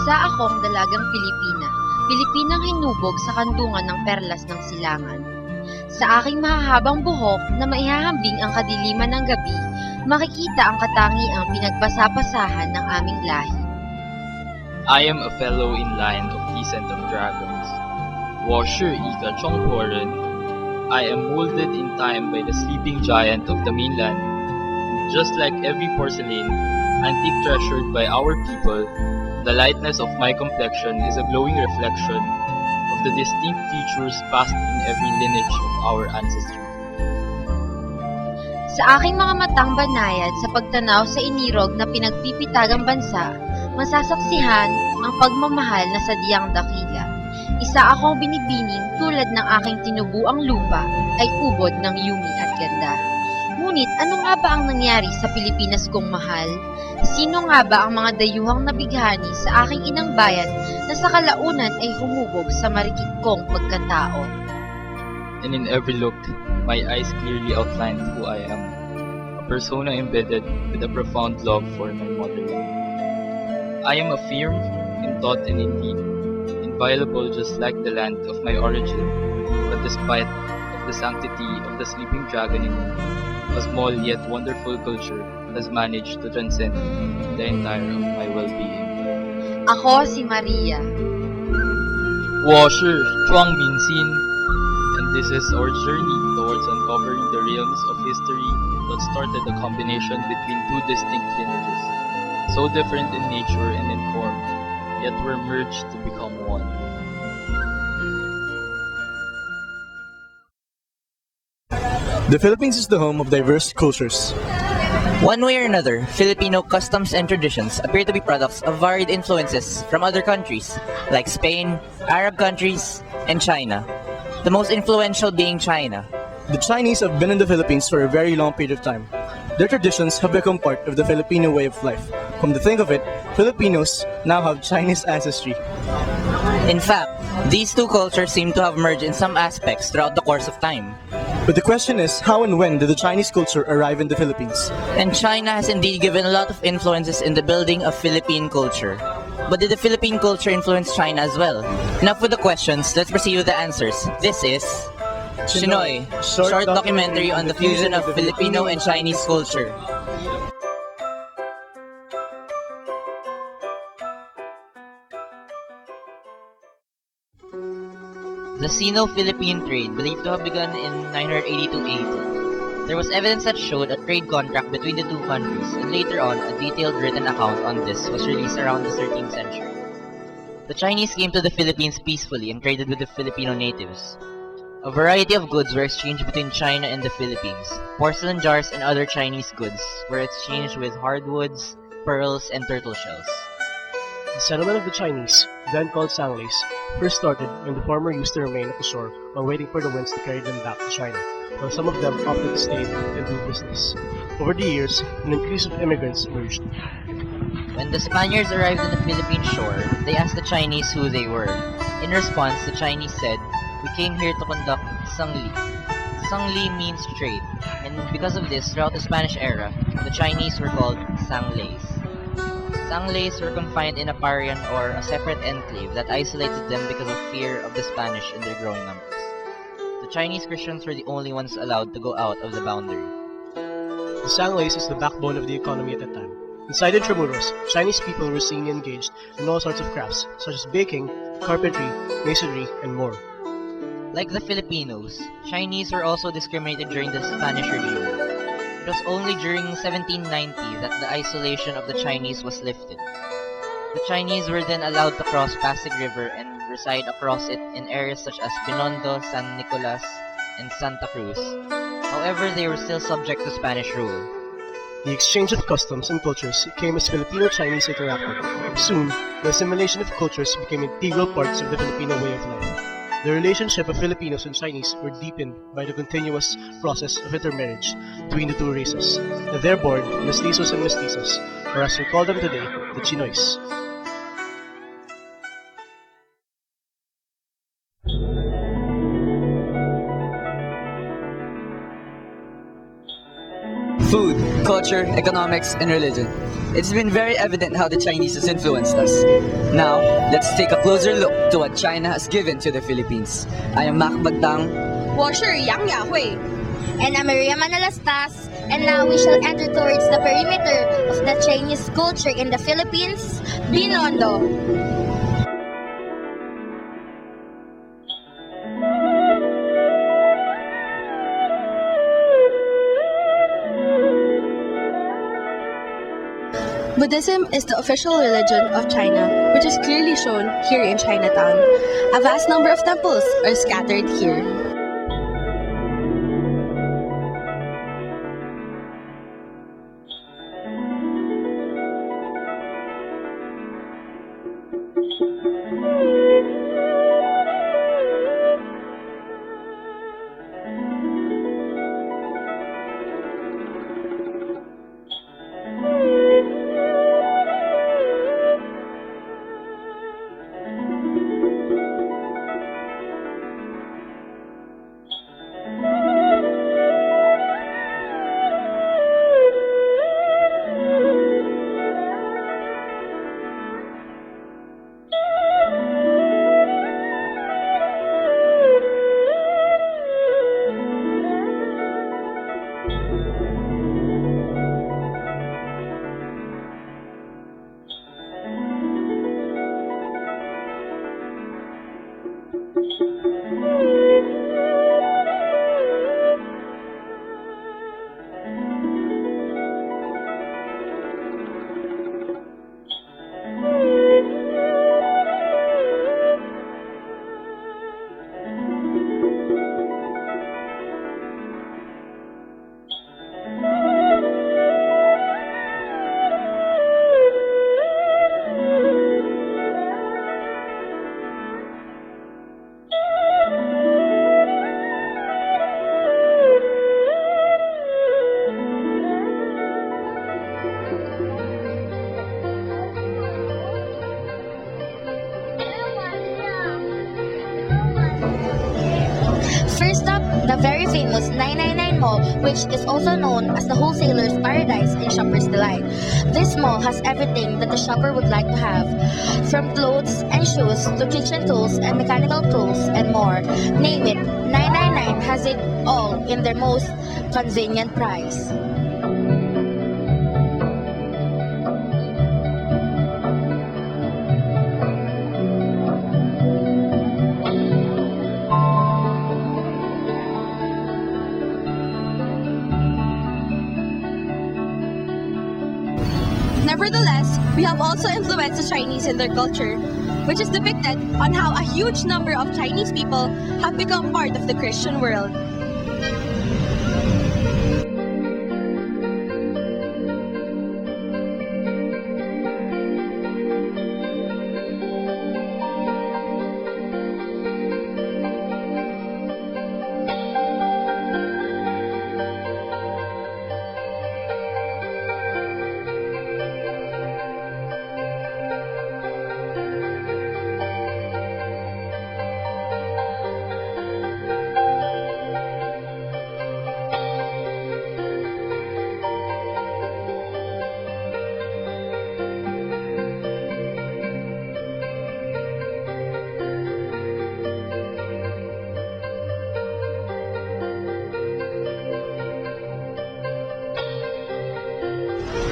Isa akong dalagang Pilipinang hinubog sa kandungan ng perlas ng silangan. Sa aking mahahabang buhok na maihahambing ang kadiliman ng gabi, makikita ang katangiang pinagpasapasahan ng aming lahi. I am a fellow in line of descent of dragons. 我是一个中国人. I am molded in time by the sleeping giant of the mainland. Just like every porcelain, antique treasured by our people, the lightness of my complexion is a glowing reflection of the distinct features passed in every lineage of our ancestry. Sa aking mga matang banayad sa pagtanaw sa inirog na pinagpipitagang bansa, masasaksihan ang pagmamahal na sadyang dakila. Isa akong binibining tulad ng aking tinubuang lupa ay ubod ng yumi at ganda. Ngunit ano nga ba ang nangyari sa Pilipinas kong mahal? Sino nga ba ang mga dayuhang nabighani sa aking inang bayan na sa kalaunan ay humubog sa marikit kong pagkatao? And in every look, my eyes clearly outlined who I am, a persona embedded with a profound love for my motherland. I am a firm in thought and in deed, inviolable just like the land of my origin, but despite of the sanctity of the sleeping dragon in me, a small yet wonderful culture has managed to transcend the entire of my well-being. Ako si Maria. 我是庄敏欣, and this is our journey towards uncovering the realms of history that started a combination between two distinct lineages, so different in nature and in form, yet were merged to become one. The Philippines is the home of diverse cultures. One way or another, Filipino customs and traditions appear to be products of varied influences from other countries, like Spain, Arab countries, and China. The most influential being China. The Chinese have been in the Philippines for a very long period of time. Their traditions have become part of the Filipino way of life. Come to think of it, Filipinos now have Chinese ancestry. In fact, these two cultures seem to have merged in some aspects throughout the course of time. But the question is, how and when did the Chinese culture arrive in the Philippines? And China has indeed given a lot of influences in the building of Philippine culture. But did the Philippine culture influence China as well? Enough with the questions, let's proceed with the answers. This is Chinoy, short documentary on the fusion of Filipino and Chinese culture. The Sino-Philippine trade, believed to have begun in 982 AD. There was evidence that showed a trade contract between the two countries, and later on, a detailed written account on this was released around the 13th century. The Chinese came to the Philippines peacefully and traded with the Filipino natives. A variety of goods were exchanged between China and the Philippines. Porcelain jars and other Chinese goods were exchanged with hardwoods, pearls, and turtle shells. The settlement of the Chinese, then called Sanglays, first started when the former used to remain at the shore while waiting for the winds to carry them back to China, while some of them opted to stay and do business. Over the years, an increase of immigrants emerged. When the Spaniards arrived on the Philippine shore, they asked the Chinese who they were. In response, the Chinese said, "We came here to conduct Sangli." Sangli means trade, and because of this, throughout the Spanish era, the Chinese were called Sanglays. Sanglays were confined in a parian or a separate enclave that isolated them because of fear of the Spanish in their growing numbers. The Chinese Christians were the only ones allowed to go out of the boundary. The Sanglays is the backbone of the economy at that time. Inside Intramuros, Chinese people were seen engaged in all sorts of crafts, such as baking, carpentry, masonry, and more. Like the Filipinos, Chinese were also discriminated during the Spanish regime. It was only during 1790 that the isolation of the Chinese was lifted. The Chinese were then allowed to cross Pasig River and reside across it in areas such as Binondo, San Nicolas, and Santa Cruz. However, they were still subject to Spanish rule. The exchange of customs and cultures came as Filipino-Chinese interacted. Soon, the assimilation of cultures became integral parts of the Filipino way of life. The relationship of Filipinos and Chinese were deepened by the continuous process of intermarriage between the two races, and they're born mestizos and mestizas, or as we call them today, the Chinoys. Food, culture, economics, and religion. It's been very evident how the Chinese has influenced us. Now, let's take a closer look to what China has given to the Philippines. I am Mac Bagtang. 我是杨雅慧。 And I'm Maria Manalastas, and now we shall enter towards the perimeter of the Chinese culture in the Philippines, Binondo. Buddhism is the official religion of China, which is clearly shown here in Chinatown. A vast number of temples are scattered here. First up, the very famous 999 Mall, which is also known as the Wholesaler's Paradise and Shopper's Delight. This mall has everything that the shopper would like to have, from clothes and shoes to kitchen tools and mechanical tools and more. Name it, 999 has it all in their most convenient price. Nevertheless, we have also influenced the Chinese in their culture, which is depicted on how a huge number of Chinese people have become part of the Christian world.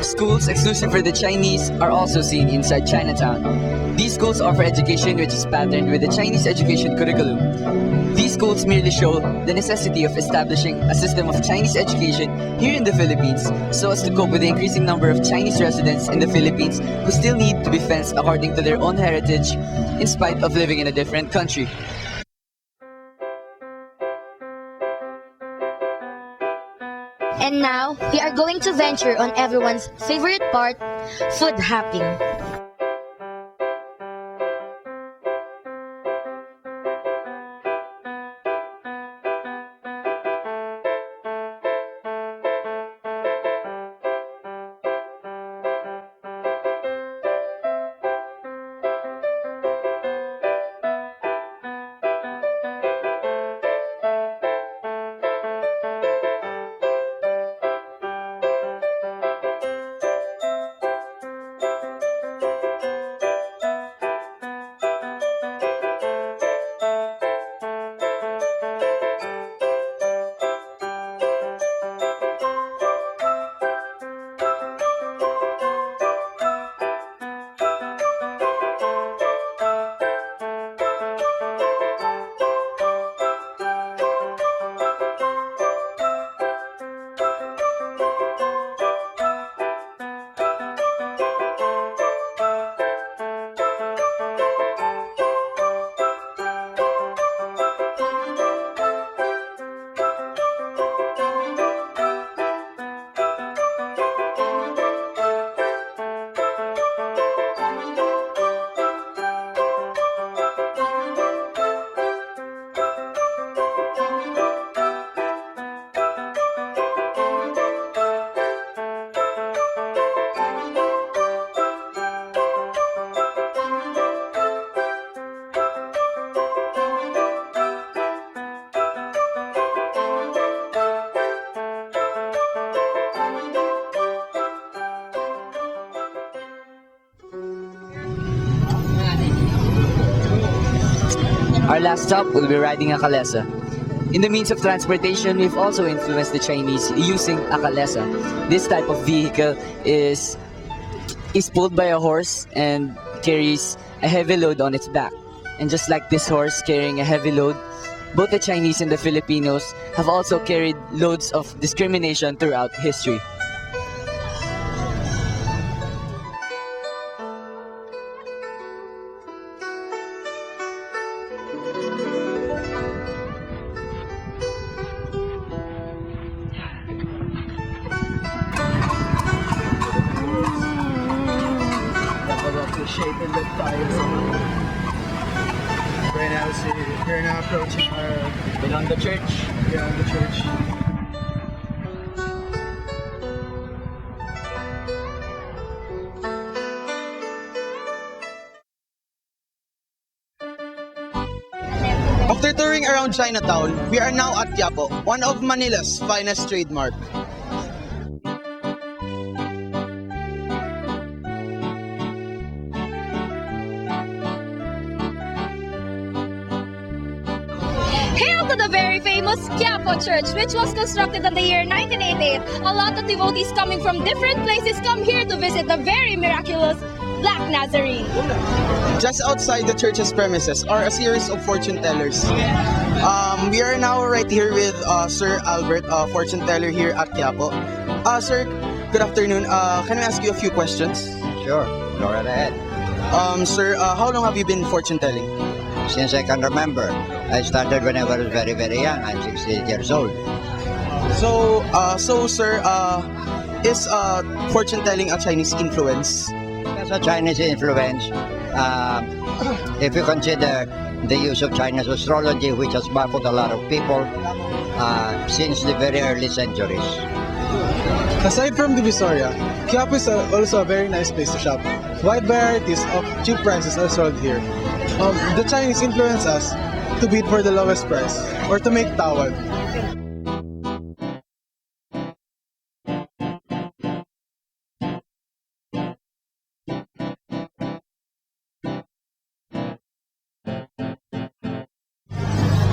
Schools exclusive for the Chinese are also seen inside Chinatown. These schools offer education which is patterned with the Chinese education curriculum. These schools merely show the necessity of establishing a system of Chinese education here in the Philippines so as to cope with the increasing number of Chinese residents in the Philippines who still need to be fenced according to their own heritage in spite of living in a different country. And now, we are going to venture on everyone's favorite part, food hopping. Our last stop will be riding a kalesa. In the means of transportation, we've also influenced the Chinese using a kalesa. This type of vehicle is pulled by a horse and carries a heavy load on its back. And just like this horse carrying a heavy load, both the Chinese and the Filipinos have also carried loads of discrimination throughout history. Shaping the tires. We're now approaching Beyond the church. beyond the church. After touring around Chinatown, we are now at Quiapo, one of Manila's finest trademark. Hail to the very famous Quiapo Church, which was constructed in the year 1988. A lot of devotees coming from different places come here to visit the very miraculous Black Nazarene. Just outside the church's premises are a series of fortune tellers. We are now right here with Sir Albert, fortune teller here at Quiapo. Sir, good afternoon. Can I ask you a few questions? Sure, go right ahead. Sir, how long have you been fortune telling? Since I can remember, I started when I was very, very young. I'm 68 years old. So, sir, is fortune telling a Chinese influence? That's a Chinese influence. If you consider the use of Chinese astrology, which has baffled a lot of people since the very early centuries. Aside from Divisoria, Quiapo is also a very nice place to shop. Wide varieties of cheap prices are sold here. The Chinese influence us to bid for the lowest price or to make tawad.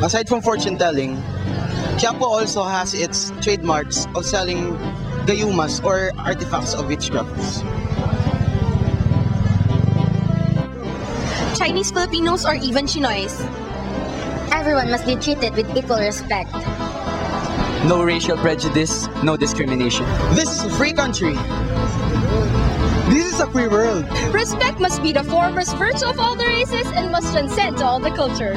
Aside from fortune telling, Quiapo also has its trademarks of selling gayumas or artifacts of witchcrafts. Chinese Filipinos or even Chinoys. Everyone must be treated with equal respect. No racial prejudice, no discrimination. This is a free country. This is a free world. Respect must be the foremost virtue of all the races and must transcend to all the culture.